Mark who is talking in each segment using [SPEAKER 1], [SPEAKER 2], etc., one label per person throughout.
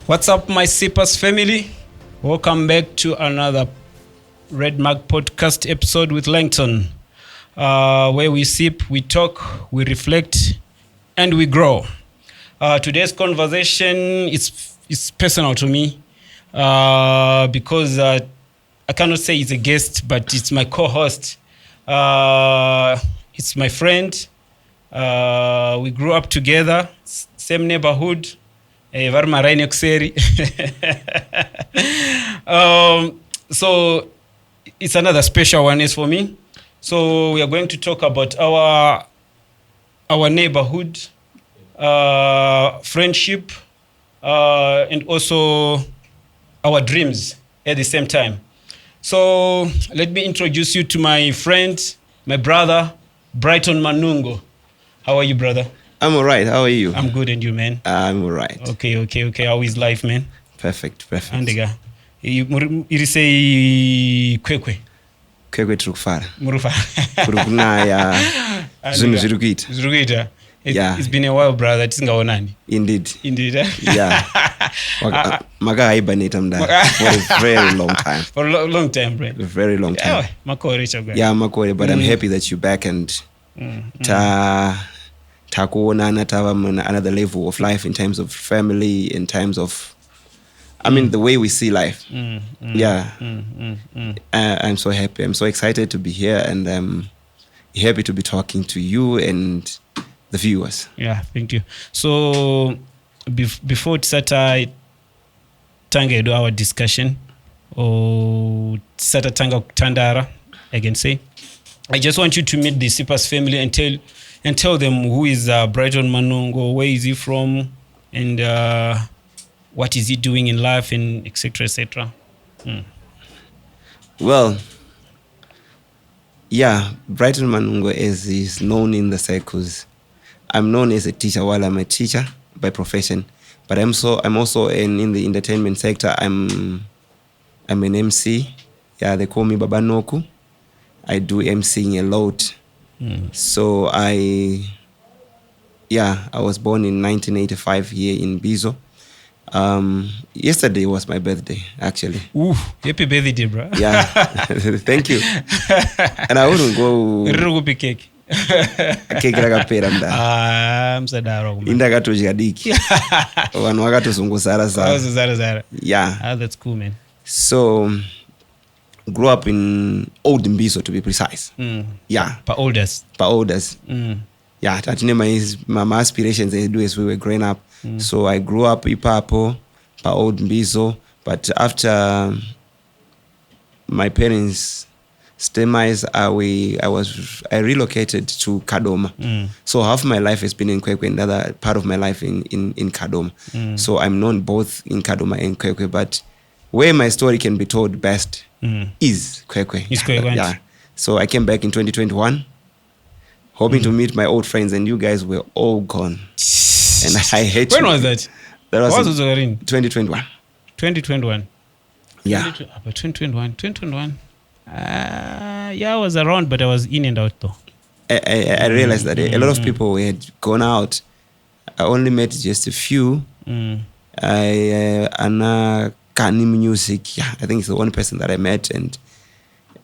[SPEAKER 1] What's up, my Sippers family? Welcome back to another Red Mark podcast episode with Langton, where we sip, we talk, we reflect, and we grow. Today's conversation is personal to me because I cannot say it's a guest, but it's my co-host. It's my friend. We grew up together, same neighborhood. So it's another special one is for me. So we are going to talk about our neighborhood, friendship, and also our dreams at the same time. So let me introduce you to my friend, my brother, Brighton Manungo. How are you, brother?
[SPEAKER 2] I'm all right. How are you?
[SPEAKER 1] I'm good, and you, man?
[SPEAKER 2] I'm all right.
[SPEAKER 1] Okay. How is life, man?
[SPEAKER 2] Perfect.
[SPEAKER 1] Andega. Iri say kwekwe.
[SPEAKER 2] Kwekwe trukfara.
[SPEAKER 1] Murufa.
[SPEAKER 2] Kurukunaya. Zunu zirukita.
[SPEAKER 1] Zirukita.
[SPEAKER 2] Yeah.
[SPEAKER 1] It's been a while, brother. Tisingaonani.
[SPEAKER 2] Indeed.
[SPEAKER 1] Yeah.
[SPEAKER 2] Maga hibernate mda for a very long time.
[SPEAKER 1] For a long time, bro.
[SPEAKER 2] A very long time.
[SPEAKER 1] Yeah, Makore chagwa.
[SPEAKER 2] Yeah, Makore, but I'm happy that you're back and takuonana tava another level of life in terms of family, in terms of the way we see life. I'm so happy. I'm so excited to be here, and I'm happy to be talking to you and the viewers.
[SPEAKER 1] Yeah, thank you. So before Tsata Tanga do our discussion, or Tsata Tanga Tandara, I can say, I just want you to meet the Sippers family and tell them who is Brighton Manungo, where is he from, and what is he doing in life, and etc. etc.
[SPEAKER 2] Well, yeah, Brighton Manungo is known in the circles. I'm known as a teacher while I'm a teacher by profession, but I'm also in the entertainment sector. I'm an MC. Yeah, they call me Baba Noku. I do MCing a lot. So I was born in 1985 here in Bizo. Yesterday was my birthday, actually.
[SPEAKER 1] Ooh, happy birthday, bro.
[SPEAKER 2] Yeah, thank you. And I wouldn't go...
[SPEAKER 1] cake.
[SPEAKER 2] Cake rakapera mda.
[SPEAKER 1] Msadaro.
[SPEAKER 2] Indakatozhika diki. Vanhu vakatozunguzara
[SPEAKER 1] zara.
[SPEAKER 2] Yeah.
[SPEAKER 1] That's cool, man.
[SPEAKER 2] So... grew up in Old Mbizo, to be precise. Yeah.
[SPEAKER 1] Pa oldest.
[SPEAKER 2] Yeah, that's my aspirations they do as we were growing up. So I grew up Ipapo, Pa Old Mbizo, but after my parents' demise, I relocated to Kadoma. So half my life has been in Kwekwe, and the other part of my life in Kadoma. So I'm known both in Kadoma and Kwekwe, but where my story can be told best is Kwekwe. Yeah. So I came back in 2021, hoping to meet my old friends, and you guys were all gone. And I hate
[SPEAKER 1] When
[SPEAKER 2] you.
[SPEAKER 1] was that?
[SPEAKER 2] That was
[SPEAKER 1] in
[SPEAKER 2] 2021.
[SPEAKER 1] 2021.
[SPEAKER 2] Yeah.
[SPEAKER 1] 2021. Yeah, I was around, but I was in and out though.
[SPEAKER 2] I realized that a lot of people had gone out. I only met just a few. Anna Kanim Music, yeah, I think it's the one person that I met, and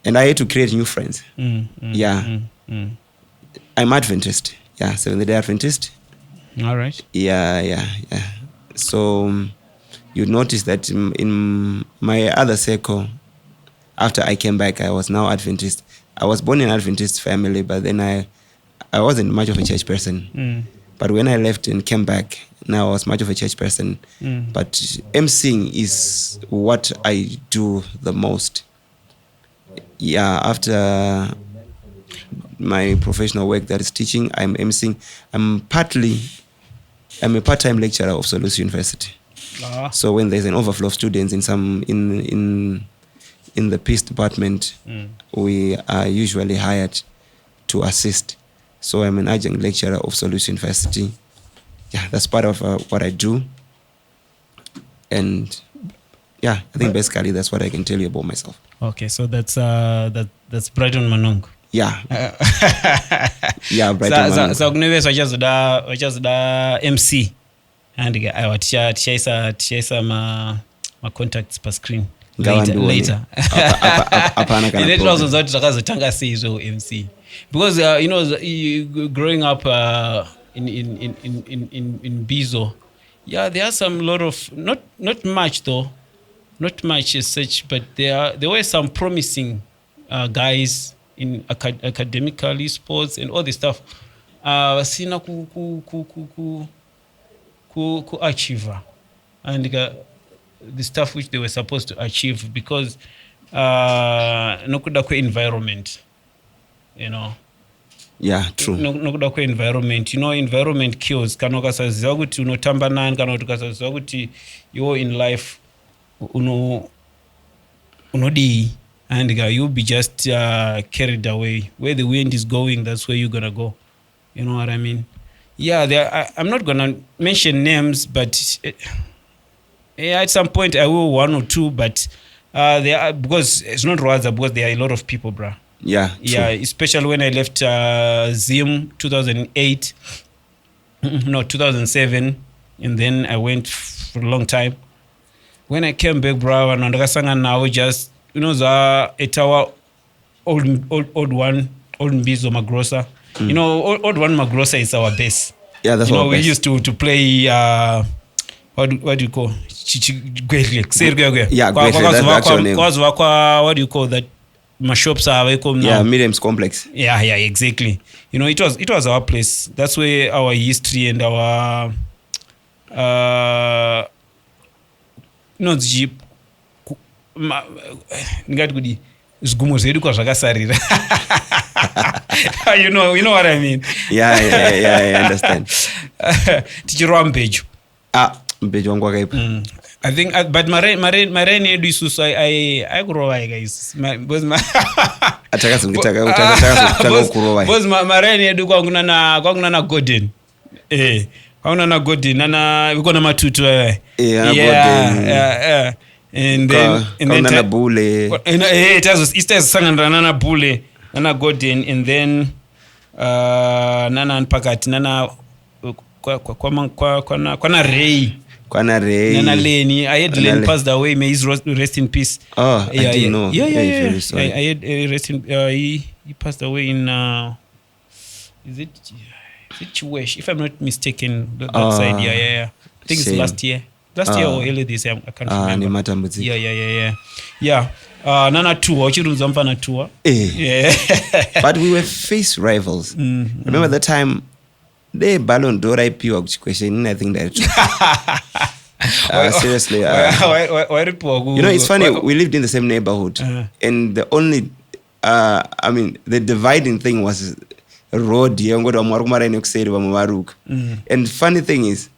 [SPEAKER 2] I had to create new friends. I'm Adventist, yeah, Seventh-day Adventist.
[SPEAKER 1] All right.
[SPEAKER 2] Yeah. So you notice that in my other circle, after I came back, I was now Adventist. I was born in an Adventist family, but then I wasn't much of a church person. But when I left and came back, now I was much of a church person. But MCing is what I do the most. Yeah, after my professional work that is teaching, I'm MCing. I'm a part-time lecturer of Solusi University. So when there's an overflow of students in the peace department, we are usually hired to assist. So I'm an adjunct lecturer of Solusi University. Yeah, that's part of what I do. And yeah, I think basically that's what I can tell you about myself.
[SPEAKER 1] Okay, so that's Brighton Manung.
[SPEAKER 2] Yeah. Yeah, Brighton Manung.
[SPEAKER 1] So kuneveswa wachazoda MC and aiwa tichaisa ma contacts pa screen
[SPEAKER 2] Ngawandione.
[SPEAKER 1] later
[SPEAKER 2] Hapana kana
[SPEAKER 1] ine
[SPEAKER 2] problem.
[SPEAKER 1] tinozonza kuti takazotanga sei izvo MC because growing up in Bizo, yeah, there are some lot of not much though, not much as such, but there were some promising guys in academically, sports, and all this stuff. Sina ku achieve and the stuff which they were supposed to achieve because nokuda kwe environment, you know.
[SPEAKER 2] Yeah, true.
[SPEAKER 1] Nokuda kwe environment, environment kills. Kana ukasaziva kuti unotamba nani, kana ukasaziva kuti you're in life unodii, and you'll be just carried away. Where the wind is going, that's where you're gonna go. You know what I mean? Yeah, I'm not gonna mention names, but at some point I will, one or two, but there are, because it's not Rwaza, because there are a lot of people, bruh.
[SPEAKER 2] Yeah, true.
[SPEAKER 1] Yeah, especially when I left Zim 2008, no, 2007, and then I went for a long time. When I came back, bro, and ndakasanga now just at our old Mbizo Magrosa. Old one Magrosa is our base.
[SPEAKER 2] Yeah, that's our
[SPEAKER 1] we
[SPEAKER 2] base.
[SPEAKER 1] used to play what do you call Great Lake?
[SPEAKER 2] Yeah, Great Lake. That's the actual name.
[SPEAKER 1] What do you call that? My shops are now.
[SPEAKER 2] Yeah, Miriam's complex.
[SPEAKER 1] Yeah, exactly. It was our place. That's where our history and our ngati kuti zigumo zedu kwazvakasarira. you know what I mean?
[SPEAKER 2] Yeah, I understand.
[SPEAKER 1] Tichirwa mbejo.
[SPEAKER 2] Mbejo wangu wakaipa.
[SPEAKER 1] I think, but mareni edu isusu aikurova guys.
[SPEAKER 2] Ataka kurowa.
[SPEAKER 1] Because mareni edu kwanguna na Golden. Kwanguna na Golden viko na matutu
[SPEAKER 2] Yeah.
[SPEAKER 1] And then
[SPEAKER 2] na bule.
[SPEAKER 1] It has sangana na bule nana Golden, and then nana pakati nana kwana Ray. Nana Leni. I had Len passed away. May he rest in peace.
[SPEAKER 2] Oh, I didn't know.
[SPEAKER 1] Yeah. I had rest in. He passed away in. Is it Chiwesh? If I'm not mistaken, that side. Yeah. I think it's last year. Last year or early this year. I can't remember. Yeah. Nana tour. Chirunza mfana tour. Yeah.
[SPEAKER 2] But we were face rivals. Remember that time? The Ballon d'Or IPO question, I think that. Seriously. It's funny. We lived in the same neighborhood, and the only, the dividing thing was road. And funny thing is,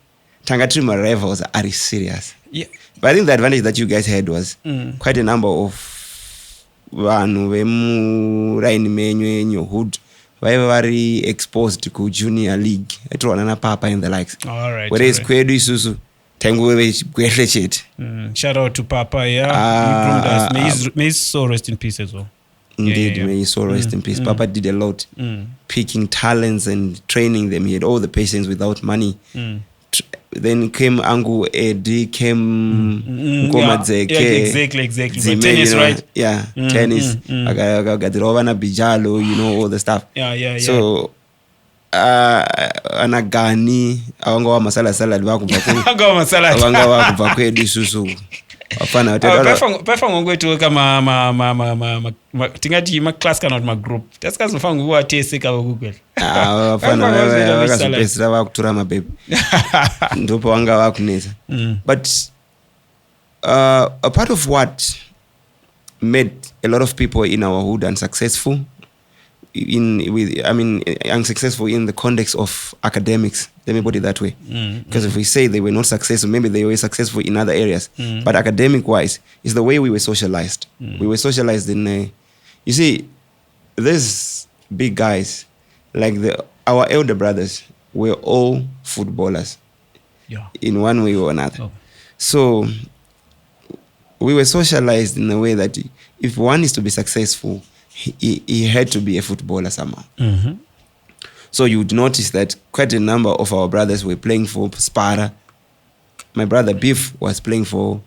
[SPEAKER 2] Tangatrima rivals are serious.
[SPEAKER 1] Yeah.
[SPEAKER 2] But I think the advantage that you guys had was quite a number of vanu in your hood. Very exposed to junior league. I throw another papa in the likes.
[SPEAKER 1] All right.
[SPEAKER 2] Whereas Kwedu Isusu,
[SPEAKER 1] shout out to Papa. Yeah, he groomed us. May his soul rest in peace as well.
[SPEAKER 2] Indeed, may his soul rest in peace. Papa did a lot, picking talents and training them. He had all the patience without money. Then came Angu Edi, came Nkomadzeke.
[SPEAKER 1] Exactly. But tennis, right?
[SPEAKER 2] Yeah, tennis. Gadirovana Bijalo, all the stuff.
[SPEAKER 1] Yeah.
[SPEAKER 2] So, anagani, awanga wa masala salad wakubva kwedu susu. Apana.
[SPEAKER 1] Pefa ngongwetu kama tingati ma class kana ma group. Tasikazofanga kuwa teseka Google.
[SPEAKER 2] Apana wakazopesera vakutura mapepe. Ndopo wanga vakunesa. But a part of what made a lot of people in our hood unsuccessful unsuccessful in the context of academics. Let me put it that way. Because if we say they were not successful, maybe they were successful in other areas. But academic-wise, is the way we were socialized. We were socialized in you see, these big guys, like our elder brothers, were all footballers.
[SPEAKER 1] Yeah.
[SPEAKER 2] In one way or another.
[SPEAKER 1] Oh.
[SPEAKER 2] So we were socialized in a way that if one is to be successful, he had to be a footballer somehow.
[SPEAKER 1] Mm-hmm.
[SPEAKER 2] So you would notice that quite a number of our brothers were playing for Sparta, my brother Beef was playing for,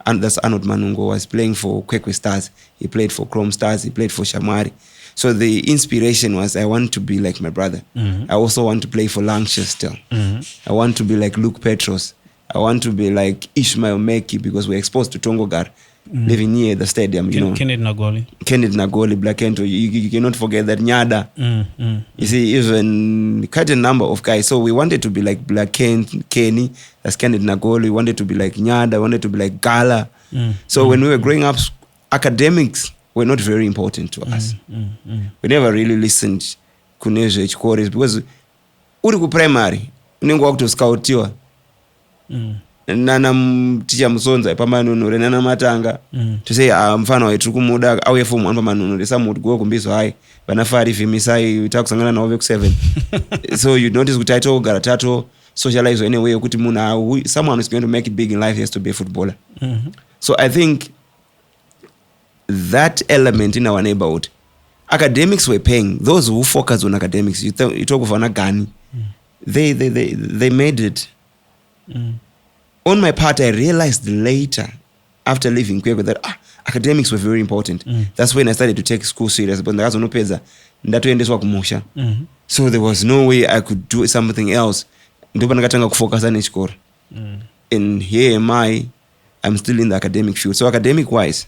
[SPEAKER 2] and that's Arnold Manungo, was playing for Kwekwe Stars. He played for Chrome Stars. He played for Shamari. So the inspiration was, I want to be like my brother.
[SPEAKER 1] Mm-hmm.
[SPEAKER 2] I also want to play for Lancashire still.
[SPEAKER 1] Mm-hmm.
[SPEAKER 2] I want to be like Luke Petros. I want to be like Ishmael Meki, because we're exposed to Tongogar, living near the stadium.
[SPEAKER 1] Kenneth
[SPEAKER 2] Nagoli, Black Ento. You cannot forget that Nyada. You see, even quite a number of guys. So we wanted to be like Black Kenny, that's Kenneth Nagoli. We wanted to be like Nyada. We wanted to be like Gala. So when we were growing up, academics were not very important to us. We never really listened kunezve chikores, because uri ku primary unenge wakutoskautiwa nana ticha musonza pamanunure nana matanga to say mfano wetu kumuda auye form 1 pamanunure samuti go kumbizo hai vanafari vimisai takusangana nawo veku 7 so you notice kuti aito kugara tato socialize in a way yokuti munhu someone is going to make it big in life, he has to be a footballer. So I think that element in our neighborhood, academics were paying. Those who focus on academics, you talk of Anagani, they made it. On my part, I realized later, after leaving Kwekwe, that academics were very important. That's when I started to take school serious. But so there was no way I could do something else. And here am I'm still in the academic field. So academic-wise,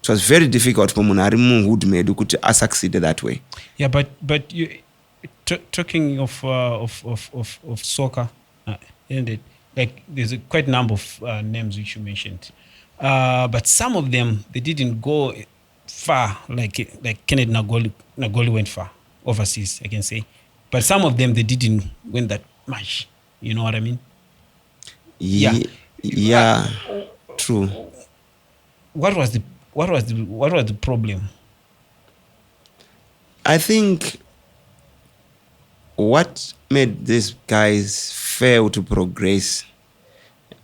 [SPEAKER 2] it was very difficult for Munari who'd made to succeed that way.
[SPEAKER 1] Yeah, but you talking of soccer, isn't it? Like there's quite a number of names which you mentioned, but some of them they didn't go far. Like Kenneth Nagoli went far overseas, I can say, but some of them they didn't win that much. You know what I mean?
[SPEAKER 2] Yeah, true.
[SPEAKER 1] What was the problem?
[SPEAKER 2] I think what made these guys fail to progress,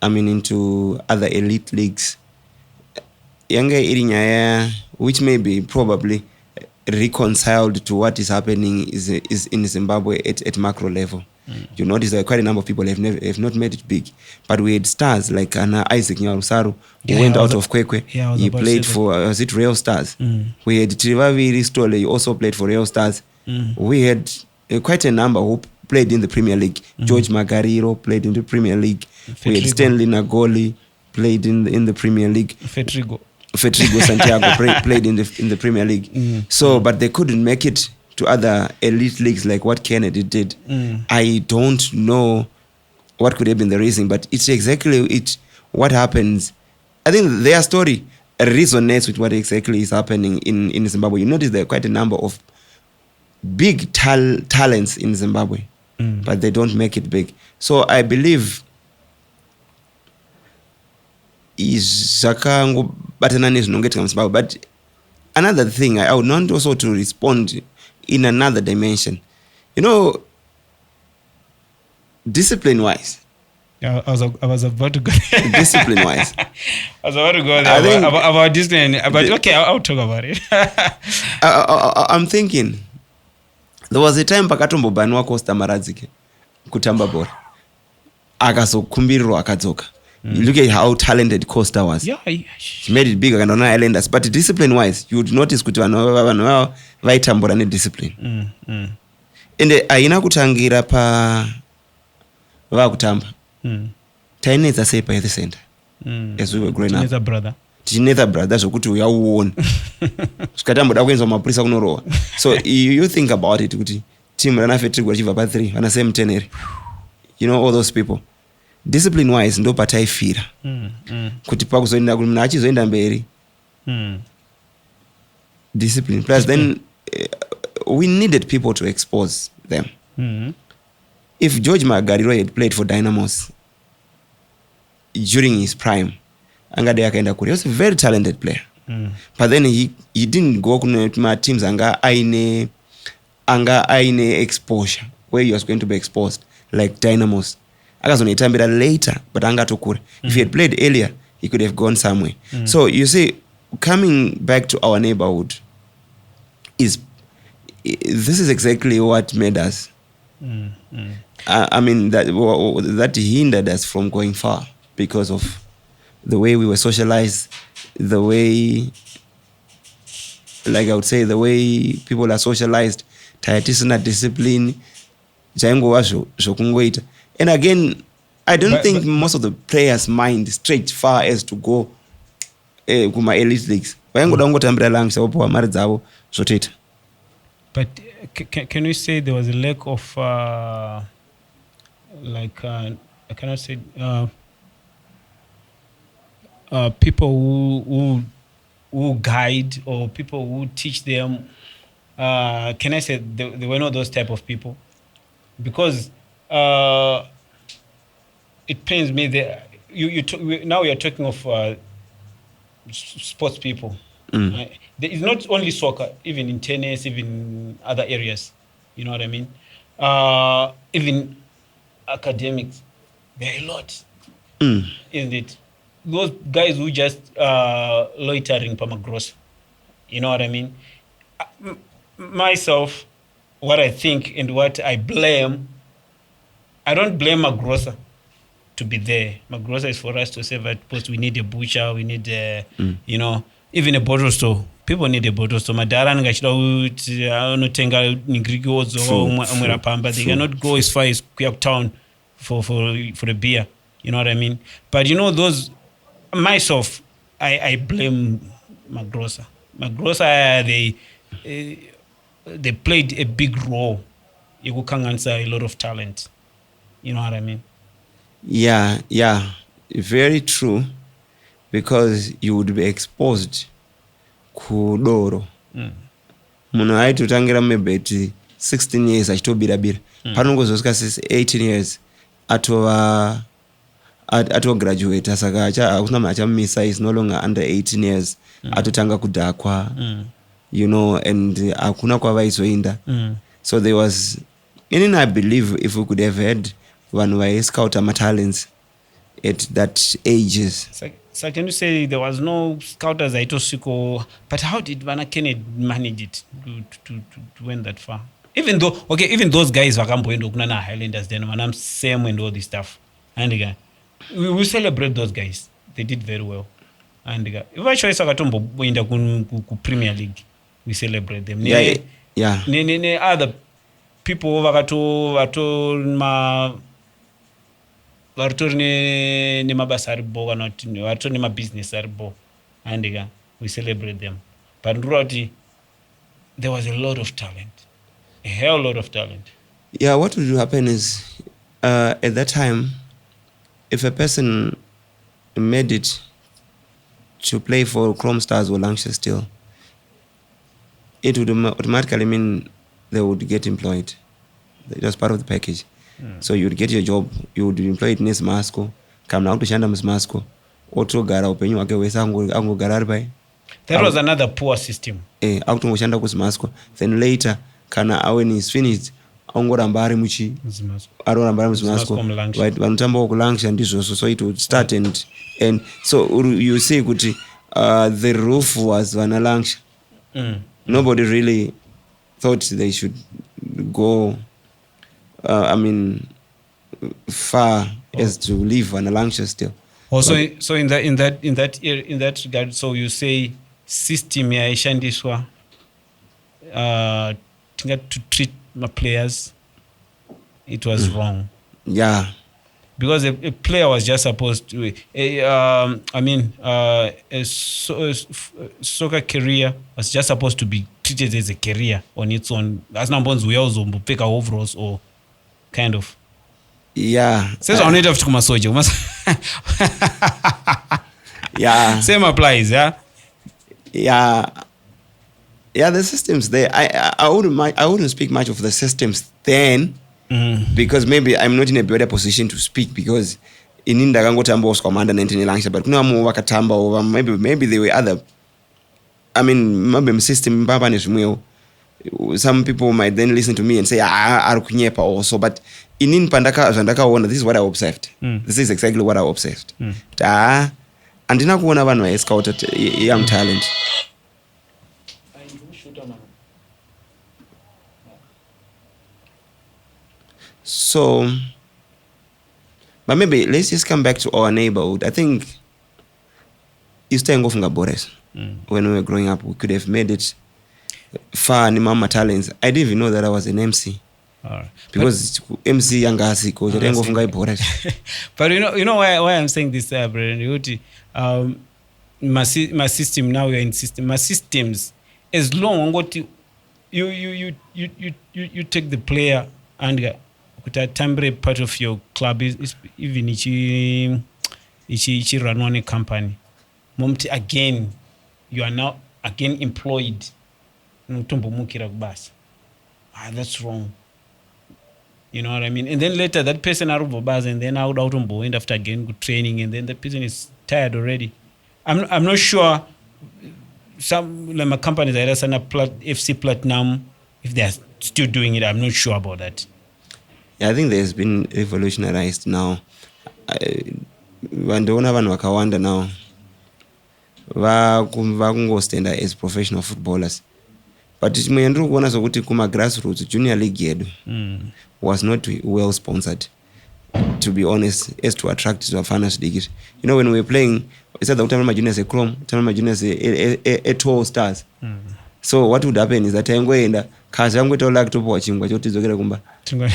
[SPEAKER 2] into other elite leagues, Yanga Irinyaya, which may be probably reconciled to what is happening is in Zimbabwe at macro level. You notice that quite a number of people have not made it big, but we had stars like Isaac Nyarusaru, who went out of Kwekwe. He played for was it Real Stars. We had Trivaviri Stole, he also played for Real Stars. We had quite a number who played in the Premier League. George Magariro played in the Premier League. We had Stanley Nagoli played in the Premier League. Fetrigo Santiago played in the Premier League. So, but they couldn't make it to other elite leagues like what Kennedy did. I don't know what could have been the reason, but it's exactly what happens. I think their story resonates with what exactly is happening in Zimbabwe. You notice there are quite a number of big talents in Zimbabwe, but they don't make it big. So I believe but another thing, I would want also to respond in another dimension. Discipline-wise.
[SPEAKER 1] Yeah, I was about to go.
[SPEAKER 2] Discipline-wise.
[SPEAKER 1] I was about to go there about discipline. But okay, I'll talk about it.
[SPEAKER 2] I'm thinking, there was a time Pakatombo Banwa Costa Maradzike kutamba bora. Akazokumbirwa akadzoka. You look at how talented Costa was.
[SPEAKER 1] Yeah,
[SPEAKER 2] he made it bigger than Islanders. But discipline-wise, you would notice kuti vanhu vaitambura nediscipline. Ende aina kutangira pa vakutamba. Tainetsa sei pa the center. As we were growing up. Tinetsa brother zvokuti uyauona. Zvikatamboda kuenzwa mapurisa kunorohwa. So you think about it kuti team rana Fetrigwa chibva pa 3 vana same tenere. All those people. Discipline-wise ndo pataifira. Kuti pakuzoenda kuti munhu achizoenda mberi. Discipline. Plus then we needed people to expose them. If George Magariro had played for Dynamos during his prime, angade akaenda kure. He was a very talented player. But then he didn't go to teams anga aine exposure where he was going to be exposed like Dynamos. Akazonoitambira later, but angatokura. If he had played earlier, he could have gone somewhere. So you see, coming back to our neighborhood, this is exactly what made us. That hindered us from going far. because of the way we were socialized, the way, like I would say, the way people are socialized, tayatisina discipline, chaingova zvokungoita. And again, I don't think most of the players mind straight far as to go kuma elite leagues. Vaingoda kungotambira language vopiwa mari dzavo zvotoita.
[SPEAKER 1] But can you say there was a lack of I cannot say people who guide or people who teach them? Can I say there were not those type of people? Because it pains me that now we are talking of sports people. It's not only soccer, even in tennis, even in other areas. You know what I mean? Even academics, there are a lot, isn't it? Those guys who just loitering permagross. You know what I mean? Myself, what I think and what I blame, I don't blame Magrosa to be there. Magrosa is for us to say that post we need a butcher, we need you know, even a bottle store. People need a bottle store. Madara ngachida uti anotenga ningirikozo omwera pamba. They cannot go as far as Kuyak town for a beer. You know what I mean? But you know those, myself, I blame Magrosa. Magrosa, they played a big role. You can answer a lot of talent. You know what I mean?
[SPEAKER 2] Yeah, very true, because you would be exposed kudoro. Munhu aitotangira mebeti 16 years achitobirabira panongozosvika 18 years atograduate, saka hakuna munhu achamumisa, is no longer under 18 years, atotanga kudhakwa, you know, and hakuna kwavaizoenda. So there was, and I believe if we could have had vanhu vaiscouta matalents at that ages.
[SPEAKER 1] So can you say there was no scouters aitosviko? But how did Vana Kennedy manage it to win that far? Even those guys vakamboenda kuna na Highlanders, then Vanam Sam and all this stuff. And again, we celebrate those guys. They did very well. And again, if I show you Sakatombo ku Premier League, we celebrate them.
[SPEAKER 2] Yeah.
[SPEAKER 1] Other people varitori nemabasa aribo kana kuti varitori nemabusiness aribo, and we celebrate them. But ndinoda kuti there was a lot of talent, a hell lot of talent.
[SPEAKER 2] Yeah, what would happen is at that time, if a person made it to play for Chrome Stars or Lancashire Steel, it would automatically mean they would get employed. It was part of the package. So you would get your job, you would be employed in Masco, come now to Shanda Masco, otogara upenyu wake wese angogara ari pai.
[SPEAKER 1] That was another poor system.
[SPEAKER 2] Akutongoshanda kuzimasco. Then later kana when he's finished angoramba ari muchi aroramba ari muzimasco, right, vanotamba kuLancashire ndizvozvo. So it would start and so you see kuti the roof was vana Lancashire. Nobody really thought they should go far as to live on a Lancashire still.
[SPEAKER 1] Also, so in that regard, so you say system yaishandiswa to treat my players, it was wrong.
[SPEAKER 2] Yeah.
[SPEAKER 1] Because a player was just supposed to, a soccer career was just supposed to be treated as a career on its own. As numbers we also pick our overalls or kind of.
[SPEAKER 2] Yeah.
[SPEAKER 1] Says I need to come soja.
[SPEAKER 2] Yeah.
[SPEAKER 1] Same applies, yeah.
[SPEAKER 2] Yeah. Yeah, the systems there. I wouldn't speak much of the systems then, because maybe I'm not in a better position to speak, because in ndakangotamba uskomanda 19 Lancashire, but kuna mu wakatamba over maybe there were other, maybe system mbaba nezvimwewo. Some people might then listen to me and say ari kunyepa also, but inini zvandakaona, this is what I observed. This is exactly what I observed. Andina kuona vanhu vaiscouta young talent. So But maybe let's just come back to our neighborhood. I think you staying off Ngabores. When we were growing up, we could have made it far in Mama Talents. I didn't even know that I was an MC.
[SPEAKER 1] Alright.
[SPEAKER 2] Because MC Yangasi coach
[SPEAKER 1] But you know why I'm saying this, Brandon. My system now, we're in system. My systems, as long as you take the player and with a temporary part of your club, is even ichi run on a company. Again, you are now again employed. That's wrong. You know what I mean? And then later that person out of bars, and then out and after again good training, and then the person is tired already. I'm not sure. Some like my companies either sign up FC Platinum, if they're still doing it, I'm not sure about that.
[SPEAKER 2] Yeah, I think there's been revolutionized now. Vandoona vanhu vakawanda now vakungostenda as professional footballers. But chimwe ndiri kuona sokuti kuma grassroots junior league yedu was not well sponsored, to be honest, as to attract to finance league. You know, when we were playing, we said that we tell juniors a Chrome, tell my juniors a 12 stars. So what would happen is that ngoenda kazi yangu itola kutopo chingwa choti zokera kumba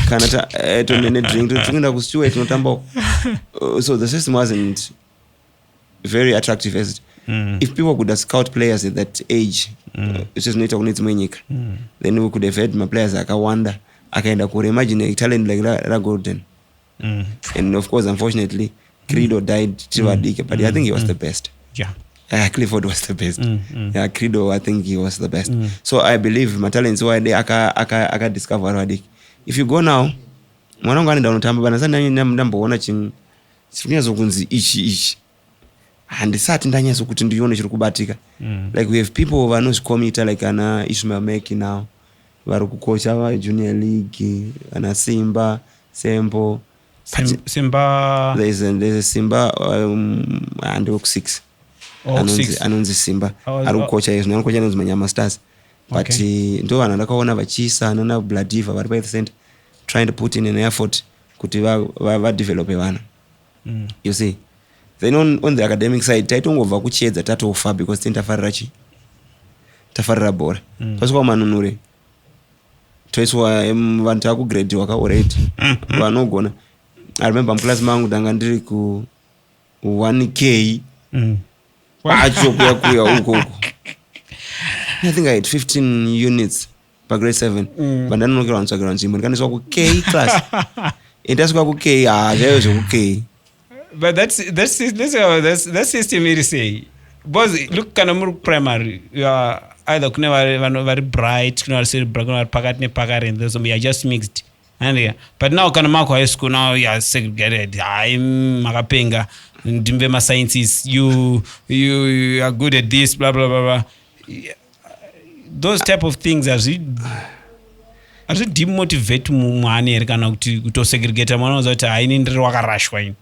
[SPEAKER 2] kana to nene drink to tungenda kustuwa tinotamba. So the system wasn't very attractive as if people could have scout players at that age, which is not only mwenyika, then we could have had my players akawanda akaenda ku imagine a talent like that golden. And of course, unfortunately, Credo died Tivadike, but I think he was the best. Yeah, Clifford was the best. Yeah, Credo, I think he was the best. So I believe my talents were there. I discover Wadik. If you go now, mwanangu anaenda unotamba bana sana ndamboona chinyazo kunzi ichi and sati ndanyazo kuti ndione chiri kubatika. Like we have people vanozvikomita like ana Ishmael Meki now vari kukocha va junior league, ana Simba Sembo
[SPEAKER 1] Simba,
[SPEAKER 2] there's a Simba and 6 anonzi Simba ari kukocha izvo anokocha anonzi Manyama Stars. But ndo vanhu ndakaona vachisa nana Bladiva vari by the center trying to put in an effort kuti va develop vana. You see, then on the academic side taitongobva kuchiedza tatofa because tafarira bhora pasvika manunure toiswa vanhu takugrade waka already vanogona. I remember mclass mangu ndanga ndiri ku 1k pacho kuya huko. I think I had 15 units per grade 7 but ndanokera vantsvakira nzvimbo ndikaniswa ku K class indasvika ku K zvaive zvoku K.
[SPEAKER 1] But that's system iri sei because look kana muri primary you are either kune vari bright kune vari cerebral kune vari pakati nepakari, and those are just mixed. And but now kana mako high school now you are segregated. I'm makapenga ndimbe ma sciences, you are good at this blah blah blah blah. Those type of things are demotivate mwana here kana kuti kutosegregate mwana uzoti haini ndiri wakarashwa ini.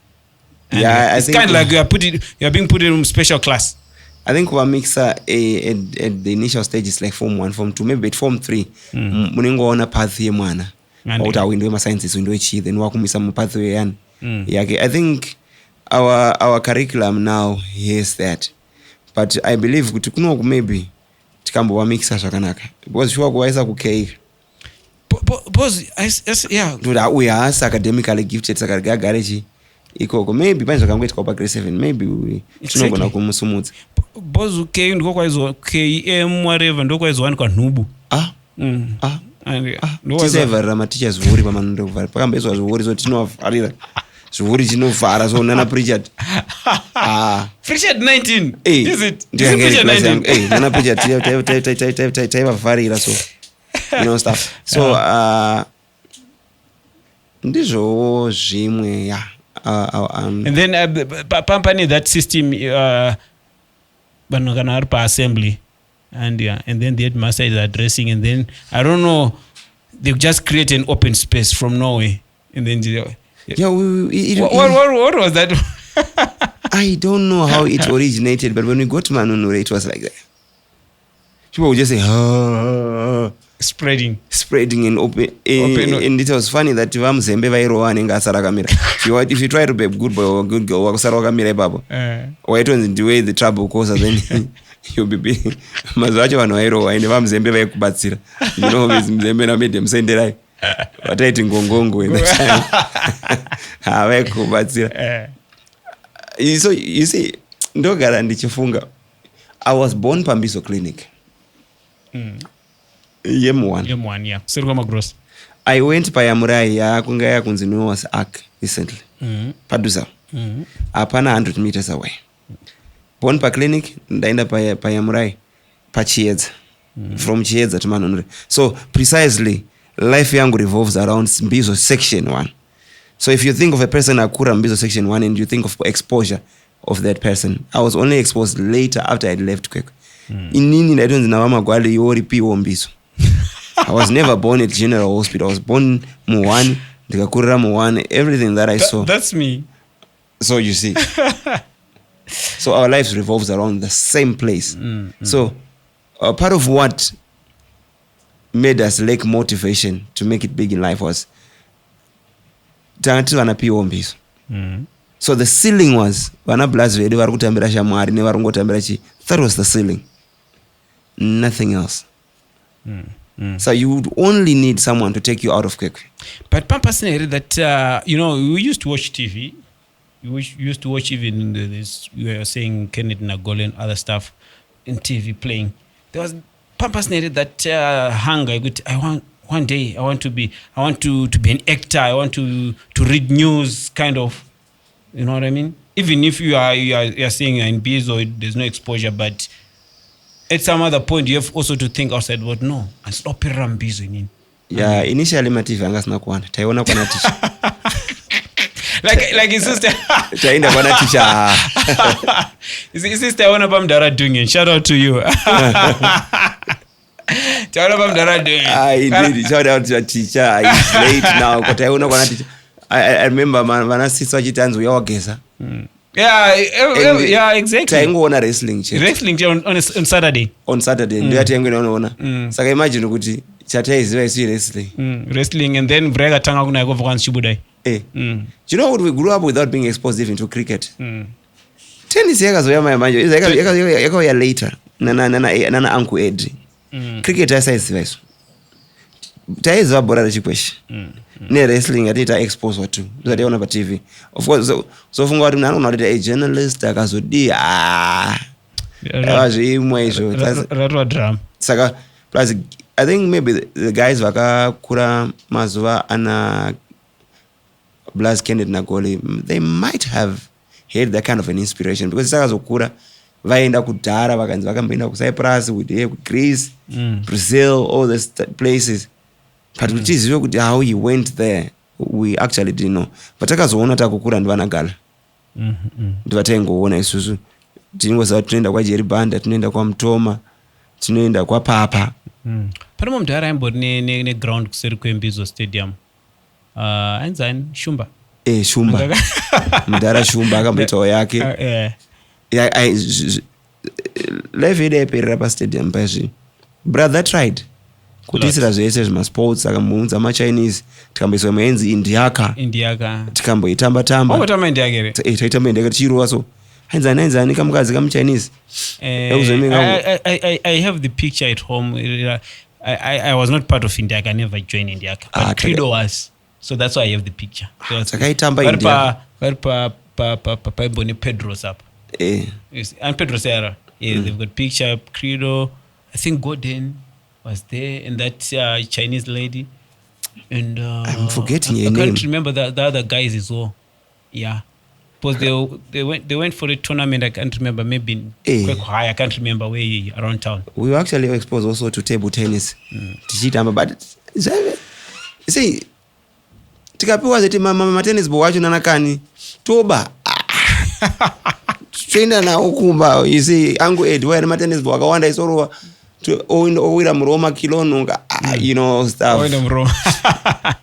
[SPEAKER 2] Yeah,
[SPEAKER 1] it's kind of like you are being put in special class.
[SPEAKER 2] I think we mixer at the initial stages like form 1, form 2, maybe at form 3 muningoona path ye mwana out awindwe ma sciences window echi then wakumisa mu pathway yani. Yeah, I think our curriculum now has that, but I believe kuti kuno maybe tikambo mixer zvakanaka because sure kuwaisa ku K
[SPEAKER 1] because yeah
[SPEAKER 2] we are academically gifted saka gagarechi ikoko maybe panza kangoitika pa grade 7 maybe tinogona kumusumudza
[SPEAKER 1] bozu K ndiko kwaizwa KM whatever ndiko kwaizwa wanikwa nhubu
[SPEAKER 2] tisevharira matichers vhuri pamanondo kuvhara pakambezwa zvivhuri so tinovharira zvivhuri chinovhara so nana Pritchard
[SPEAKER 1] Pritchard 19 is it
[SPEAKER 2] nana Pritchard taivavharira so you know stuff so ndizvo zvimwe yeah.
[SPEAKER 1] And then pampani that system vanhu kana vari pa-assembly and then the headmaster is addressing, and then I don't know, they just create an open space from nowhere, and then what was that?
[SPEAKER 2] I don't know how it originated, but when we got Manunure it was like that. People would just say
[SPEAKER 1] spreading
[SPEAKER 2] and open. And it was funny that vamuzembe vairowa anenge asara akamira. If you try to be a good boy or a good girl, wakusara wakamira ipapo. Waitonzi ndiwe the trouble causer, then you'll be mazuva acho vanhu vairowa ende vamuzembe vaikubatsira. You know, muzembe namede musenderai vataiti ngongongo in the time havaikubatsira. So you see, ndogara ndichifunga, I was born Pambiso Clinic. Yem1,
[SPEAKER 1] yeah. Sirikoma Gross.
[SPEAKER 2] I went payamurai yakunga yakunzi Noah's Ark recently. Padusa. Apana 100 meters away. Born pa clinic, ndaenda payamurai pachiedza. From Chiedza to Manonre. So precisely, life yangu revolves around Mbizo section 1. So if you think of a person akura Mbizo section 1 and you think of exposure of that person, I was only exposed later after I left Kwekwe. Inini ndaidonzi navama gwale yori piwo Mbizo. I was never born at General Hospital. I was born Muwani, ndikakurira Muwani, everything that I saw.
[SPEAKER 1] That's me.
[SPEAKER 2] So you see. So our lives revolves around the same place. So part of what made us lack motivation to make it big in life was vana piwo Mbizo. So the ceiling was vana blast vedu vari kutambira shamwari nevarongotambira chi. That was the ceiling. Nothing else. So you would only need someone to take you out of Kwekwe.
[SPEAKER 1] But personally, that you know, we used to watch TV. We used to watch even this. You were saying Kenneth Nagole and other stuff in TV playing. There was personally that hunger. I want one day. I want to be an actor. I want to read news, kind of. You know what I mean? Even if you are saying you're in biz or there's no exposure, but at some other point you have also to think outside. But no, I stop it busy in.
[SPEAKER 2] Yeah, initially my TV angasina kuona. Taiona kuna teacher.
[SPEAKER 1] like his sister.
[SPEAKER 2] Tainda kuna teacher.
[SPEAKER 1] His sister ona Bamdara doing it. Shout out to you. Shout out Bamdara doing it.
[SPEAKER 2] Indeed. Shout out to your teacher. He's late now. But Taiona kuna teacher. I remember man sisi wachitanzi uyawageza.
[SPEAKER 1] Yeah, exactly.
[SPEAKER 2] Taingoona wrestling chat.
[SPEAKER 1] Wrestling on Saturday.
[SPEAKER 2] On Saturday. Ndio taingo naona. Saka imagine kuti chataiziva isi wrestling.
[SPEAKER 1] Wrestling, and then Brega tanga kuna yako vokans chibudai.
[SPEAKER 2] Do you know what, we grew up without being exposed even to cricket? Tennis yakazoya manje yako ya later. Nana Uncle Edri. Cricket asaiziva iso. Taiziva bora rechikweshi. Ne wrestling atita expose watu. Zationa pa TV. Of course, so funga watu nanu unaleta a journalist akazodi imwe izo.
[SPEAKER 1] Ratwa drum.
[SPEAKER 2] Saka plus I think maybe the guys vakakura mazuva ana Blas Kenneth Nagole, they might have had that kind of an inspiration because saka zokura vaenda kudhara vakanzi vakamboenda kuCyprus, with Greece, Brazil, all these places. But which is how he went there, we actually didn't know. But takazoona takukura ndivanagala. Ndivataingoona isusu. Tinongoziva tunoenda kwa Jerry Banda, tunoenda kwa Mtoma, tunoenda kwa Papa.
[SPEAKER 1] Pano mudhara aimbori ne ground kuseri kweMbizo Stadium. Anzani Shumba.
[SPEAKER 2] Shumba. Mudhara Shumba akamboitawo yake. Life ide yaperera paStadium pazvi. Brother tried. Kutisira zvese zvimasports akamuunza maChinese tikamboiswa maenzi Indiaka tikamboitamba tamba.
[SPEAKER 1] Wangotamba Indiaka ere?
[SPEAKER 2] Taitamba Indiaka tichiruwa so. Hanzani kamukadzi kamuChinese.
[SPEAKER 1] I have the picture at home. I was not part of Indiaka. I never joined Indiaka. But Credo was. So that's why I have the picture.
[SPEAKER 2] Takaitamba Indiaka.
[SPEAKER 1] Papa Boni Pedro's up. And Pedro's era. They've got picture. Credo. I think Gordon was there, and that Chinese lady, and
[SPEAKER 2] I'm forgetting her name.
[SPEAKER 1] I can't remember the other guys as well. Yeah, because they went for a tournament. I can't remember, maybe quite high. I can't remember where around town. We
[SPEAKER 2] were actually exposed also to table tennis. But see, tikapiwa zeti mama tennis bo wacho nanakani toba. Trainer na ukumba. You see, Uncle Ed, where ma tennis bo akawanda isoro to owira muroma kilonunga you know stuff.
[SPEAKER 1] Owira muroma.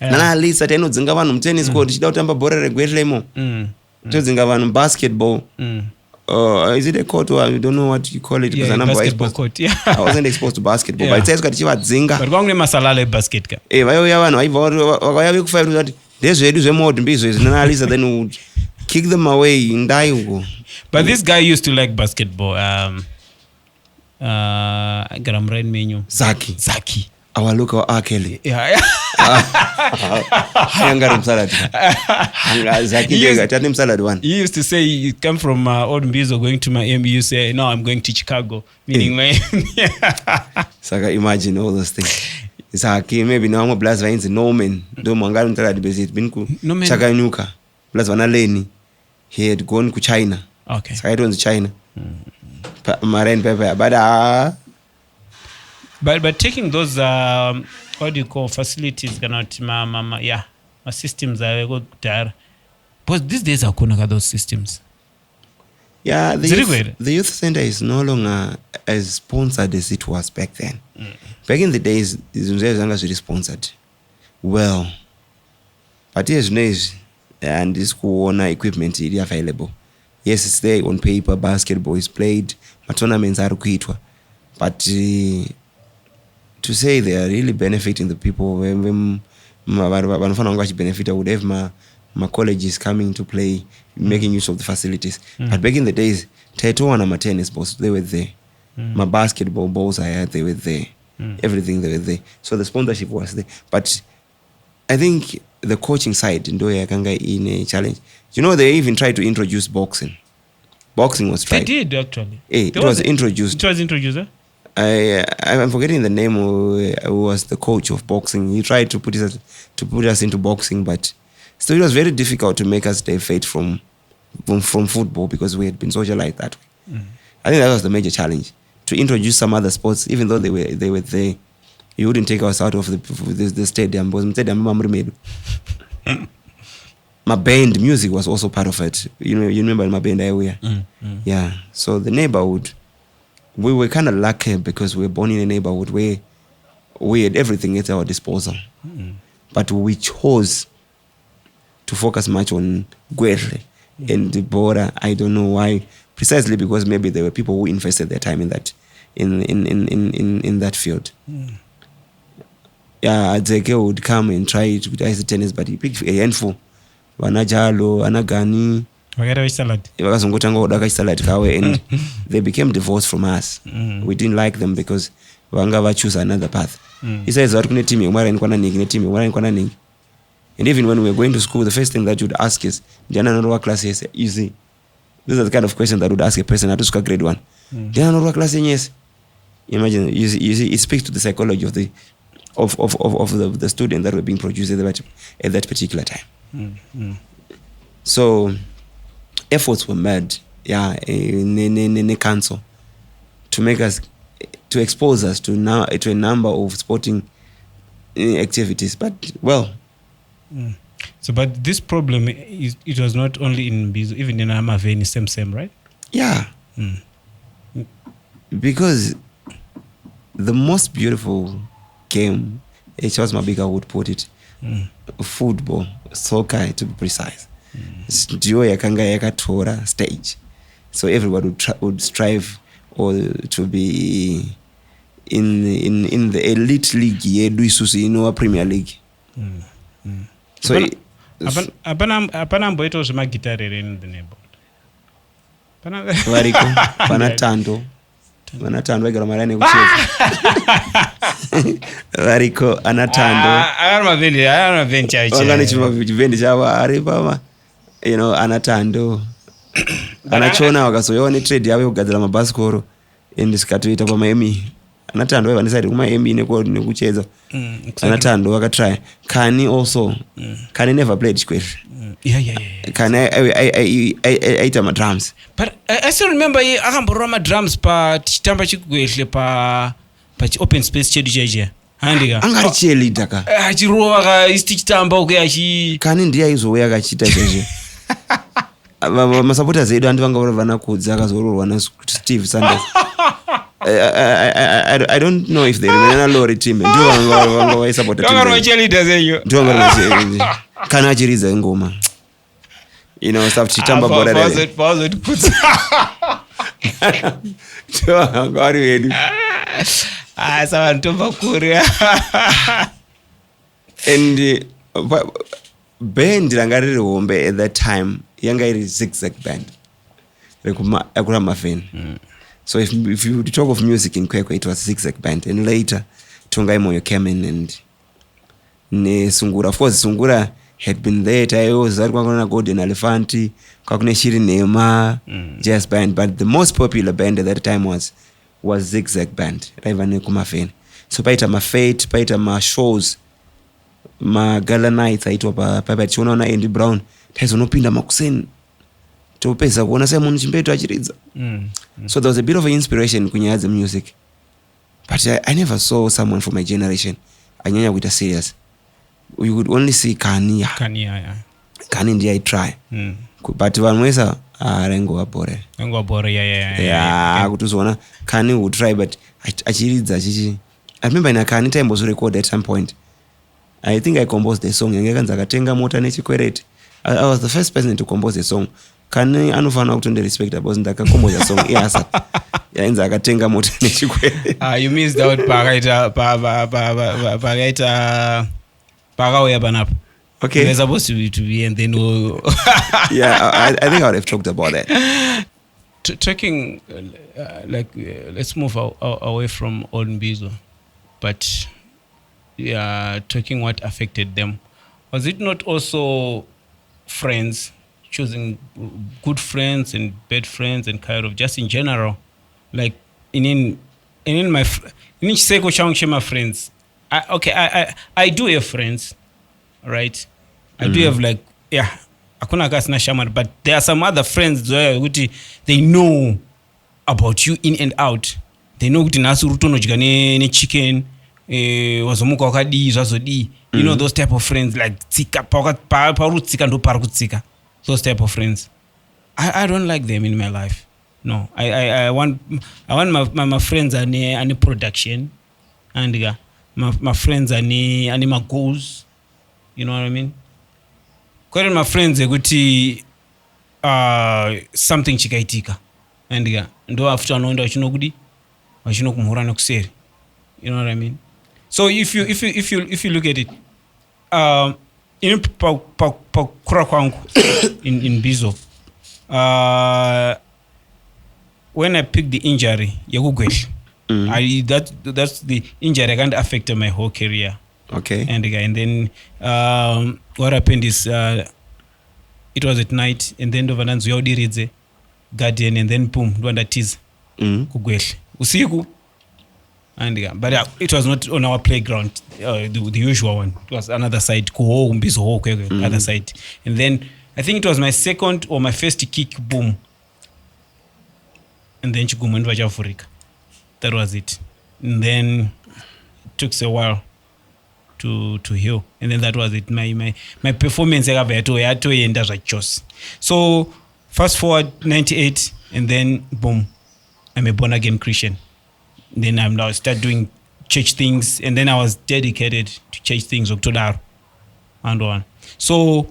[SPEAKER 2] Nana lisa tenodzinga vanhu mutennis court chida kutamba bhora regwedlemo. Todzinga vanhu basketball. is it a court or I don't know what you call it?
[SPEAKER 1] Yeah,
[SPEAKER 2] Because
[SPEAKER 1] basketball court. Yeah.
[SPEAKER 2] I wasn't exposed to basketball.
[SPEAKER 1] Yeah.
[SPEAKER 2] But it's chichivadzinga.
[SPEAKER 1] But kwangune masalala ebasket ka.
[SPEAKER 2] Vaiuya vanhu vakauya vekufaya kuti ndezvedu zvemodhi mbizo izvi nanalisa then would kick them away ndai uko.
[SPEAKER 1] But this guy used to like basketball. I got him right menu. Zaki.
[SPEAKER 2] Our local R. Kelly.
[SPEAKER 1] Yeah. He used to say you come from Old Mbizo going to Miami. You say, no, I'm going to Chicago. Meaning Miami.
[SPEAKER 2] So I can imagine all those things. Zaki, maybe now I'm blessed by Norman. Do Mangala Mtalad visit Binku. Chakanyuka. Plus Vanaleni. He had gone to China.
[SPEAKER 1] Okay.
[SPEAKER 2] So I went to China. Marine pepper.
[SPEAKER 1] But taking those what do you call facilities cannot my systems are good there. But these days hakuna those systems.
[SPEAKER 2] Yeah, the youth center is no longer as sponsored as it was back then. Back in the days, it was really sponsored. Well, but yes, and this corona equipment is available. Yes, it's there on paper. Basketball is played. Tournaments are kuitwa. But to say they are really benefiting the people, when benefit, I would have my colleges coming to play, making use of the facilities. But back in the days, Taito and my tennis balls, they were there. My basketball balls I had, they were there. Everything, they were there. So the sponsorship was there. But I think the coaching side in Ndoya Kanga in a challenge. You know, they even tried to introduce boxing. Boxing was tried.
[SPEAKER 1] They did, actually.
[SPEAKER 2] It was introduced.
[SPEAKER 1] It was introduced, eh?
[SPEAKER 2] I'm forgetting the name who was the coach of boxing. He tried to put us into boxing, but still it was very difficult to make us defect from football because we had been socialized that way. I think that was the major challenge, to introduce some other sports, even though they were there. You wouldn't take us out of the stadium because my band music was also part of it. You remember my band area? Yeah. So the neighborhood, we were kind of lucky because we were born in a neighborhood where we had everything at our disposal. But we chose to focus much on Gwere and the border. I don't know why. Precisely because maybe there were people who invested their time in that in that field. Yeah, Zeke would come and try to ice the tennis, but he picked a handful. Vanajalo, Anagani. And they became divorced from us. We didn't like them because Wangava choose another path. He says, and even when we were going to school, the first thing that you'd ask is, what class is easy? These are the kind of questions that would ask a person at school grade 1. What class is? Imagine, you see, it speaks to the psychology of the student that were being produced at that particular time. So efforts were made, in the council to expose us to a number of sporting activities. But
[SPEAKER 1] so but this problem it was not only in Mbizo, even in Amaveni, same, right?
[SPEAKER 2] Yeah. Because the most beautiful game, Charles Mabiga would put it, football, soccer to be precise. Ndio yakanga yakatora stage, so everybody would strive or to be in the elite league yedu isusi in our Premier League. So
[SPEAKER 1] apana mboito zvima guitar in the neighborhood.
[SPEAKER 2] Variko panatando vanatando vagara marane kucheza variko anatando
[SPEAKER 1] ana venture
[SPEAKER 2] vangane chivendi chavo ari pama anatando anachona wakazoiona trade yavo kugadzira mabhasikoro and sikatoita pamaemi anatando vaivanisai kumaemi nekucheza anatando vakatry Kani also Kani never played chikwezvi Kani aita madrums,
[SPEAKER 1] but I still remember akamborora madrums tichitamba chigwedhle pa open space chedu cheche handika
[SPEAKER 2] angari cheerleader ka
[SPEAKER 1] achirova tichitamba uke
[SPEAKER 2] Kani ndiye aizouya akachita cheche masupporters edu andivanga vanakudza akazororwa naSteve Sanders. I don't know if they remain a lorry team. Do I support the team? Kana chiriza ngoma. Stuff chitamba border. ngari wedu
[SPEAKER 1] sava ntomba kuri.
[SPEAKER 2] And band ranga riri hombe at that time yanga iri zigzag band rekura mafeni. So if you talk of music in Kwekwe, it was zigzag band, and later Tongai Moyo came in and Sungura. Of course, Sungura had been there. Tayo Zarwagona Golden Elephanti, Kokne Shiri Neema, jazz band. But the most popular band at that time was zigzag band. Raivane Kumafeni. So paita ma fate, paita ma shows, ma gala nights aitwa pa chona na Andy Brown. Tazo nopinda makuseni. Topesa kuona sema mchimbeto achiridza. So there was a bit of an inspiration kwenye the music. But I never saw someone from my generation anyanya with a serious. We would only see Kania, yeah. Kani ndiye I try. But vanwesa rengo abore.
[SPEAKER 1] Rengo abore, yeah.
[SPEAKER 2] Yeah, kutuzona Kani would try, but achiridza chichi. I remember in a Kani time was recorded at some point. I think I composed the song. Ngekanza katenga mota nechikwereti. I was the first person to compose the song. Kani anofana kutonde respect because ndakakomboza song iyasa. Yaenza akatenga mota nechikwereti.
[SPEAKER 1] You missed out pagaita pagauya panapa.
[SPEAKER 2] Okay.
[SPEAKER 1] We're supposed to be and then we'll
[SPEAKER 2] yeah, I think I would have talked about that.
[SPEAKER 1] Talking let's move away from Old Mbizo, but yeah, talking what affected them. Was it not also friends, choosing good friends and bad friends, and kind of just in general, like in my in seko changu my friends. I do have friends, right? I do have like, yeah, akuna kasi na shamar, but there are some other friends they know about you in and out. They know kuti nasu rutono jika ne chicken, wazomuka wakadi, wazodi. You know those type of friends, like tsika, paru tsika ndo paru tsika. Those type of friends. I don't like them in my life. No, I want my friends any production, and my friends any my goals. You know what I mean? Kwa my friends guti something chikaitika, and ndo after anaenda wachinokudi wachinokumhura nekuseri. You know what I mean? So if you look at it, in kura kwangu in Bizo, when I picked the injury yakugweshi, that's the injury can't affect my whole career.
[SPEAKER 2] Okay.
[SPEAKER 1] And then what happened is it was at night, and then ndovananzi yaudiridze guardian, and then boom ndwanda tiza kugweshi usiku. And but it was not on our playground, the usual one. It was another side, other side. And then I think it was my second or my first kick, boom. And then that was it. And then it took a while to heal. And then that was it. My performance so fast forward 98, and then boom, I'm a born again Christian. Then I'm now start doing church things, and then I was dedicated to church things, October and on. So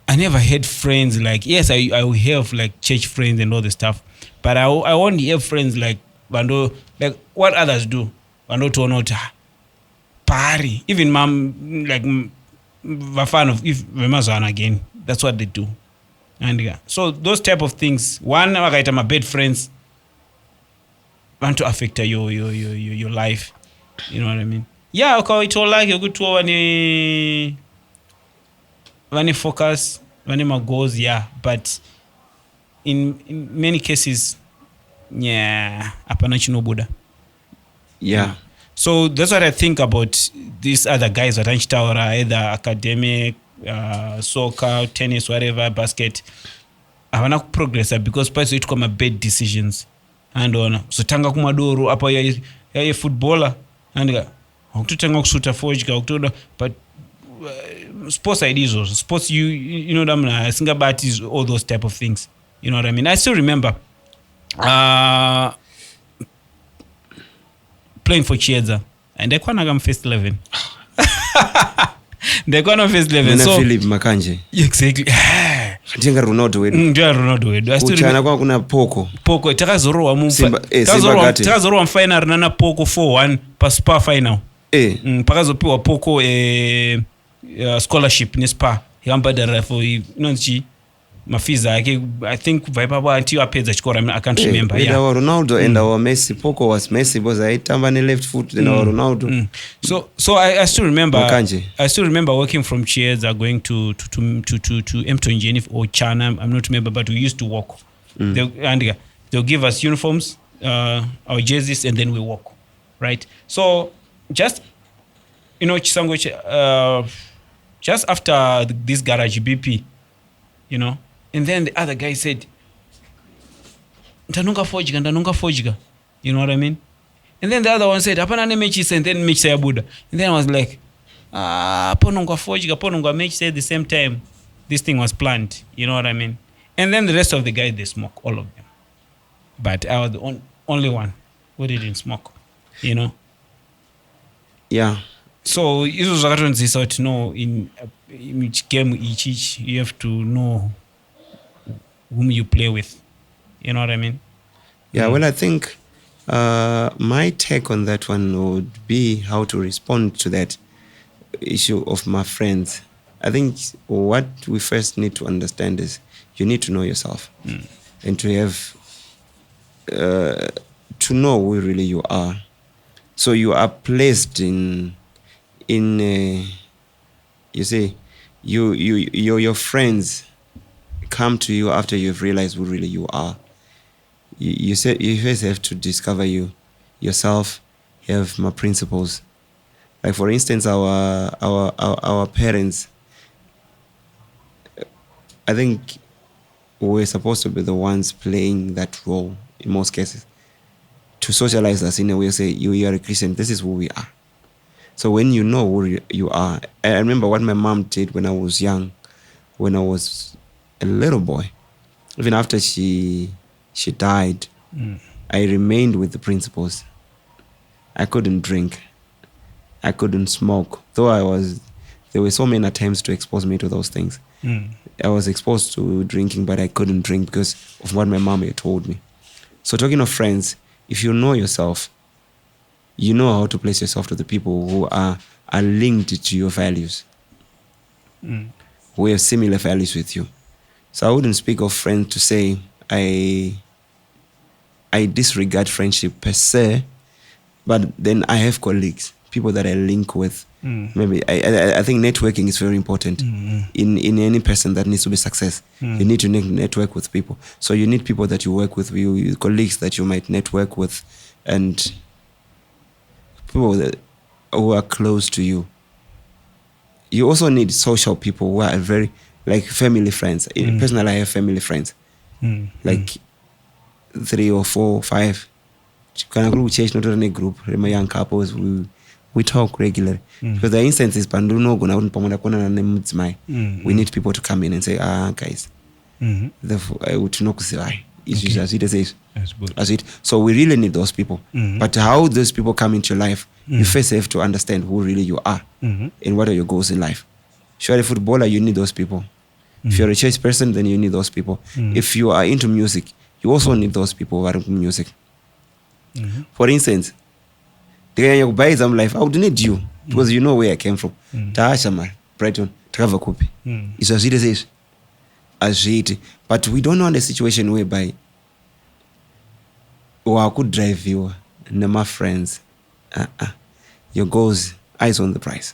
[SPEAKER 1] I never had friends like, yes, I will have like church friends and all the stuff, but I only have friends like Bando, like what others do. Bando to not party. Even mom, like a fan of if Ramazan again. That's what they do. And so those type of things. One, I got my bad friends want to affect your life. You know what I mean? Yeah, okay, it's all like you go to when focus, when my goals, yeah. But in many cases, yeah, apana Buddha.
[SPEAKER 2] Yeah.
[SPEAKER 1] So that's what I think about these other guys at Tower, either academic, soccer, tennis, whatever, basket. I wanna progress because parts it come bad decisions. And on so tanga kumadoro apa ya footballer and okutanga kusuta forge but sports ideas also sports you know them I think about is all those type of things. You know what I mean? I still remember playing for Chiesa, and they kwanaga first 11. They kwanaga first 11. So
[SPEAKER 2] Philip Makanje.
[SPEAKER 1] Exactly.
[SPEAKER 2] Tinga Ronaldo wedu.
[SPEAKER 1] Ndio Ronaldo wedu.
[SPEAKER 2] Kuchana kwa kuna Poko
[SPEAKER 1] takazorowa mu
[SPEAKER 2] takazorowa
[SPEAKER 1] final nana Poko 4-1 pa Spa final. Pakazopiwa Poko scholarship ni Spa. Yambadara for nonchi mafiza yake. I think vaipapa until apedza chikora I can't remember.
[SPEAKER 2] Yeah. Our Ronaldo and our Messi. Poko was Messi because I tamba ni left foot then our Ronaldo.
[SPEAKER 1] So I still remember
[SPEAKER 2] Makanje.
[SPEAKER 1] I still remember working from Chieza going to Empton Jenif or Chana. I'm not remember, but we used to walk. They'll give us uniforms, our jerseys, and then we walk, right? So just Chisango, just after this garage BP, and then the other guy said, ndanunga fojiga, you know what I mean? And then the other one said, hapana ne mechi, and then mechi ya Buddha. And then I was like, ponunga fojiga, ponunga mechi at the same time. This thing was planned, you know what I mean? And then the rest of the guys, they smoke, all of them. But I was the only one who didn't smoke,
[SPEAKER 2] Yeah.
[SPEAKER 1] So it was zvakatonzisa kuti no in each game each you have to know whom you play with, you know what I mean?
[SPEAKER 2] Yeah. Well, I think my take on that one would be how to respond to that issue of my friends. I think what we first need to understand is you need to know yourself and to have to know who really you are. So you are placed in you say your friends come to you after you've realized who really you are. You said you first have to discover yourself, have my principles. Like for instance, our parents, I think we're supposed to be the ones playing that role in most cases to socialize us in a way. Say you are a Christian, this is who we are. So when you know who you are, I remember what my mom did when I was young, when I was a little boy. Even after she died, I remained with the principles. I couldn't drink. I couldn't smoke. Though there were so many attempts to expose me to those things. I was exposed to drinking, but I couldn't drink because of what my mom had told me. So talking of friends, if you know yourself, you know how to place yourself to the people who are linked to your values, who have similar values with you. So I wouldn't speak of friends to say I disregard friendship per se, but then I have colleagues, people that I link with. Maybe I think networking is very important in any person that needs to be success. You need to network with people. So you need people that you work with, you colleagues that you might network with, and people who are close to you. You also need social people who are very, like family friends. Personally, I have family friends. Like 3 or 4 or 5. Kind of group church, not only group. My young couples, we talk regularly. Because the instances, we need people to come in and say, guys, I would not say as it is. So we really need those people. But how those people come into your life, you first have to understand who really you are and what are your goals in life. If you're a footballer, you need those people. If you're a church person, then you need those people. If you are into music, you also need those people who are into music. For instance, the guy in life, I would need you because you know where I came from. Tahashama, Brighton, Travakupi. It's as it is. But we don't know the situation whereby I could drive you, my friends. Your goals, eyes on the prize.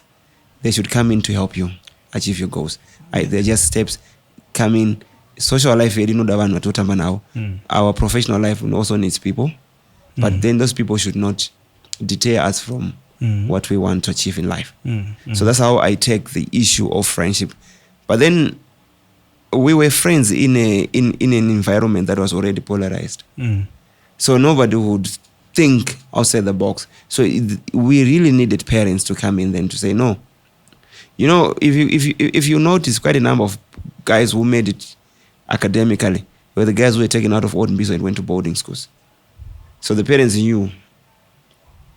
[SPEAKER 2] They should come in to help you achieve your goals. They're just steps coming. Social life, our professional life also needs people. But then those people should not deter us from what we want to achieve in life. So that's how I take the issue of friendship. But then we were friends in an environment that was already polarized. So nobody would think outside the box. So we really needed parents to come in then to say, no. You know, if you notice, quite a number of guys who made it academically were the guys who were taken out of Old Mbizo and went to boarding schools. So the parents knew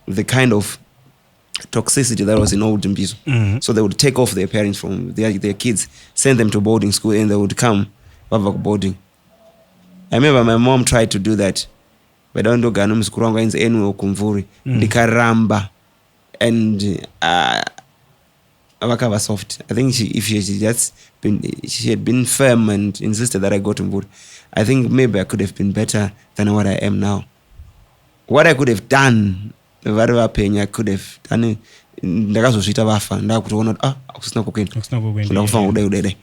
[SPEAKER 2] the kind of toxicity that was in Old Mbizo. So they would take off their parents from their kids, send them to boarding school, and they would come vabva kuboarding. I remember my mom tried to do that. Vadandogana muzukuru wangu ainzi annual kumvuri. Ndikaramba. And vakava soft. I think if she had been firm and insisted that I go to Mvuri, I think maybe I could have been better than what I am now. What I could have done, I could have done. Ndakazosvita vafa ndakutoona akusina kukwenda udai.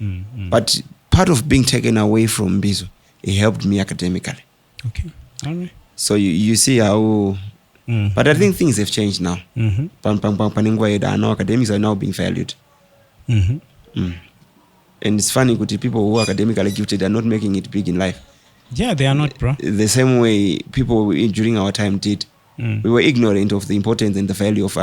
[SPEAKER 2] But part of being taken away from Mbizo, it helped me academically.
[SPEAKER 1] Okay. All right.
[SPEAKER 2] So you see how. But I think things have changed now. Now academics are now being valued. And it's funny, people who are academically gifted are not making it big in life.
[SPEAKER 1] Yeah, they are not, bro.
[SPEAKER 2] The same way people during our time did. We were ignorant of the importance and the value of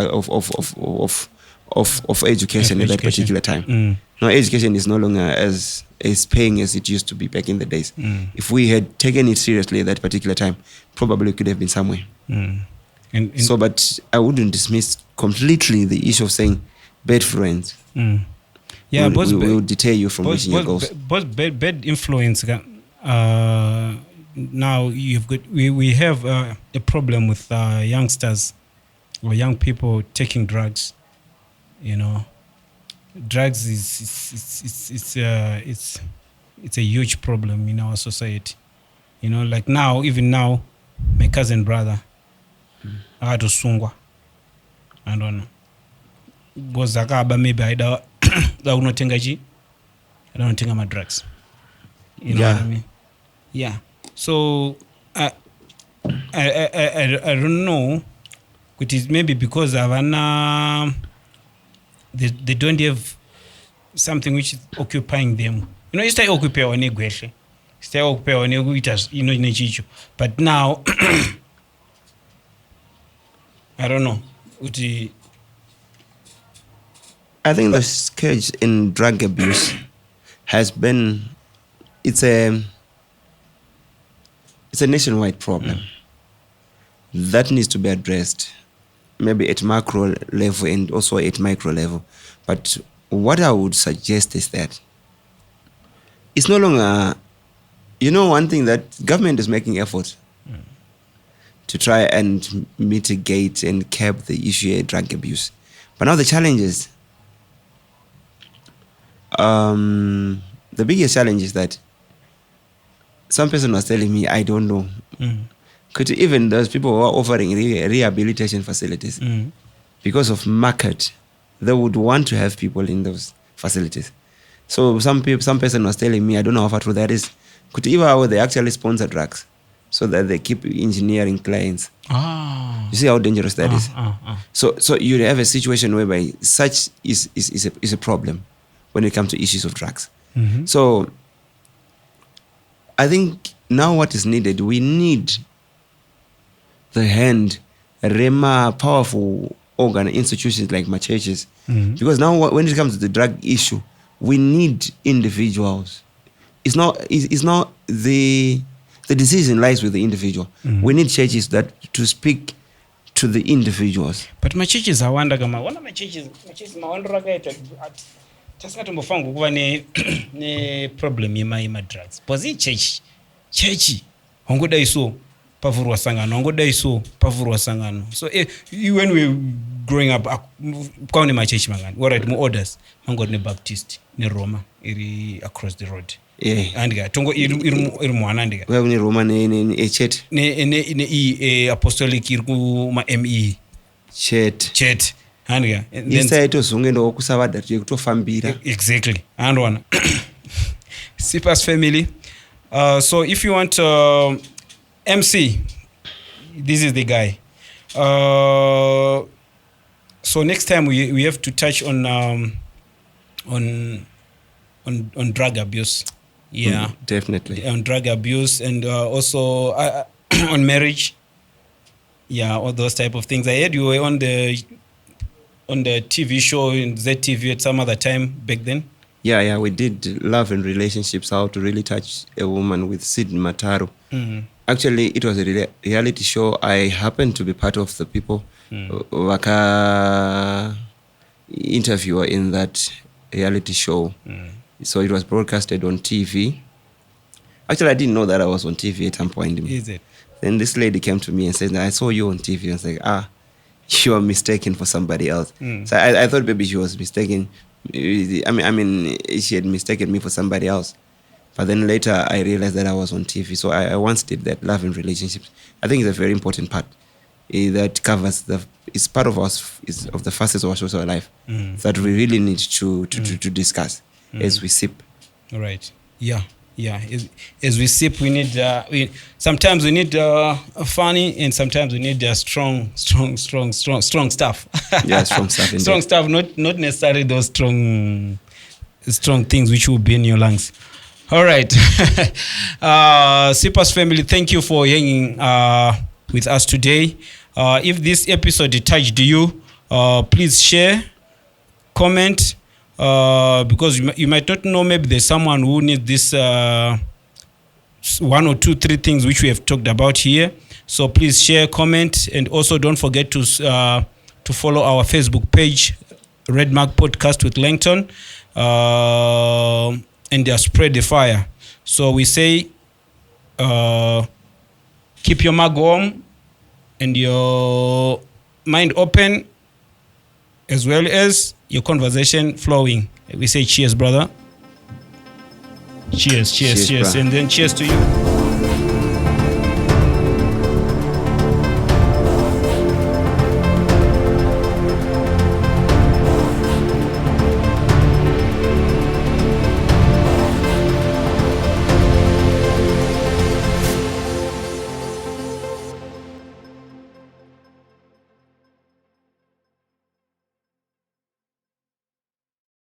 [SPEAKER 2] education at that particular time. Now education is no longer as paying as it used to be back in the days. If we had taken it seriously at that particular time, probably we could have been somewhere. But I wouldn't dismiss completely the issue of saying bad friends.
[SPEAKER 1] Yeah,
[SPEAKER 2] will deter you from reaching your goals.
[SPEAKER 1] Bad influence. Now we have a problem with youngsters or young people taking drugs. You know, drugs it's a huge problem in our society. You know, like even now, my cousin brother, I had to sungwa. I don't know. Was akaba maybe I don't think my drugs. You know what I mean? Yeah. So I don't know. It is maybe because of they don't have something which is occupying them. You know, you stay occupied on a question. Stay occupied on a chicho. But now I don't know.
[SPEAKER 2] I think the scourge in drug abuse has been it's a nationwide problem that needs to be addressed, maybe at macro level and also at micro level. But what I would suggest is that it's no longer, one thing that government is making effort to try and mitigate and curb the issue of drug abuse. But now the challenge is, the biggest challenge is that some person was telling me, I don't know. Could even those people who are offering rehabilitation facilities, because of market, they would want to have people in those facilities. So some person was telling me, I don't know how true that is. Could even how they actually sponsor drugs so that they keep engineering clients. You see how dangerous that is. So you have a situation whereby such is a problem when it comes to issues of drugs. So I think now what is needed, we need the hand, powerful organ institutions like my churches. Because now when it comes to the drug issue, we need individuals. It's not the decision lies with the individual. We need churches to speak to the individuals.
[SPEAKER 1] But my churches are one of my churches tasingatombofanga kuva ne problem yema drugs. Because church hongodai so pavurwa sangano. So when we growing up kwaune my church mangani. Alright, mo orders mangod ne Baptist ne Roma iri across the road.
[SPEAKER 2] Yeah.
[SPEAKER 1] Andiga tongo iri mwana andiga.
[SPEAKER 2] We have ne Roma ne chet.
[SPEAKER 1] Ne apostolic iri ku ma ME. Chet. Andiga.
[SPEAKER 2] Then to zungendo kusavada kutofambira.
[SPEAKER 1] Exactly. And one. Sipas family. So if you want MC, this is the guy. So next time we have to touch on drug abuse. Yeah,
[SPEAKER 2] definitely
[SPEAKER 1] on drug abuse and also on marriage. Yeah, all those type of things. I heard you were on the TV show in ZTV at some other time back then.
[SPEAKER 2] Yeah, we did Love and Relationships, how to really touch a woman with Sid Mataru. Actually, it was a reality show. I happened to be part of the people waka interviewer in that reality show. So it was broadcasted on TV Actually, I didn't know that I was on TV at some point.
[SPEAKER 1] Is it?
[SPEAKER 2] Then this lady came to me and said, I saw you on TV. I was like, you are mistaken for somebody else. So I thought maybe she was mistaken. I mean, she had mistaken me for somebody else. But then later I realized that I was on TV. So I once did that, love and relationships. I think it's a very important part that covers it's part of us, is of the facets of our social life that we really need to discuss as we sip.
[SPEAKER 1] All right. Yeah. As we sip, we need sometimes we need funny, and sometimes we need strong stuff.
[SPEAKER 2] Yeah, strong stuff. Indeed.
[SPEAKER 1] Strong stuff, not necessarily those strong things which will be in your lungs. All right. Sippers family, thank you for hanging with us today. If this episode touched you, please share, comment, because you might not know, maybe there's someone who needs this 1 or 2, 3 things which we have talked about here. So please share, comment, and also don't forget to follow our Facebook page, Red Mark Podcast with Langton, and spread the fire. So we say, keep your mug warm and your mind open, as well as your conversation flowing. We say cheers, brother. Cheers.
[SPEAKER 2] Bro.
[SPEAKER 1] And then cheers to you.